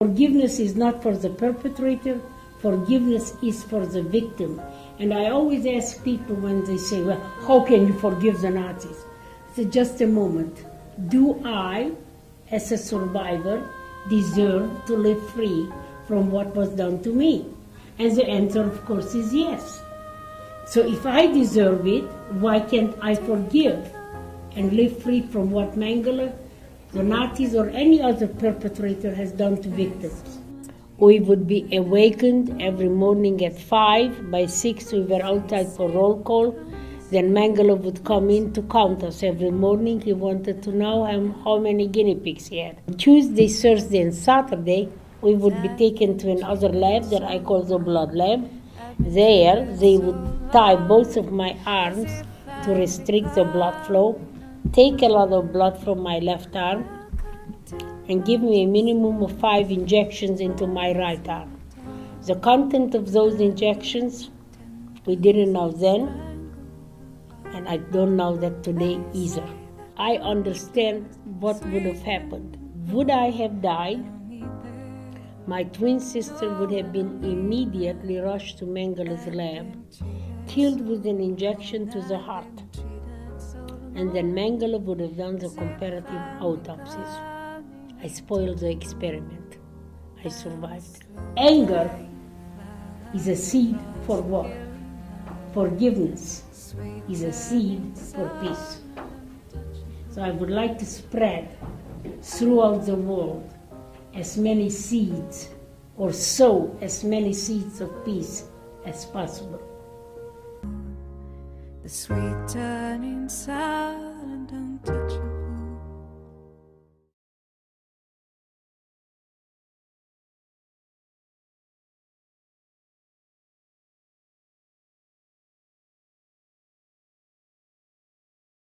Forgiveness is not for the perpetrator, forgiveness is for the victim. And I always ask people when they say, well, how can you forgive the Nazis? I say, just a moment. Do I, as a survivor, deserve to live free from what was done to me? And the answer, of course, is yes. So if I deserve it, why can't I forgive and live free from what Mengele, the Nazis, or any other perpetrator has done to victims? We would be awakened every morning at 5. By 6, we were outside for roll call. Then Mengele would come in to count us every morning. He wanted to know how many guinea pigs he had. Tuesday, Thursday, and Saturday, we would be taken to another lab that I call the blood lab. There, they would tie both of my arms to restrict the blood flow, take a lot of blood from my left arm, and give me a minimum of 5 injections into my right arm. The content of those injections, we didn't know then, and I don't know that today either. I understand what would have happened. Would I have died? My twin sister would have been immediately rushed to Mengele's lab, killed with an injection to the heart. And then Mengele would have done the comparative autopsies. I spoiled the experiment. I survived. Anger is a seed for war. Forgiveness is a seed for peace. So I would like to spread throughout the world as many seeds, or sow as many seeds of peace as possible. The sweet turning sound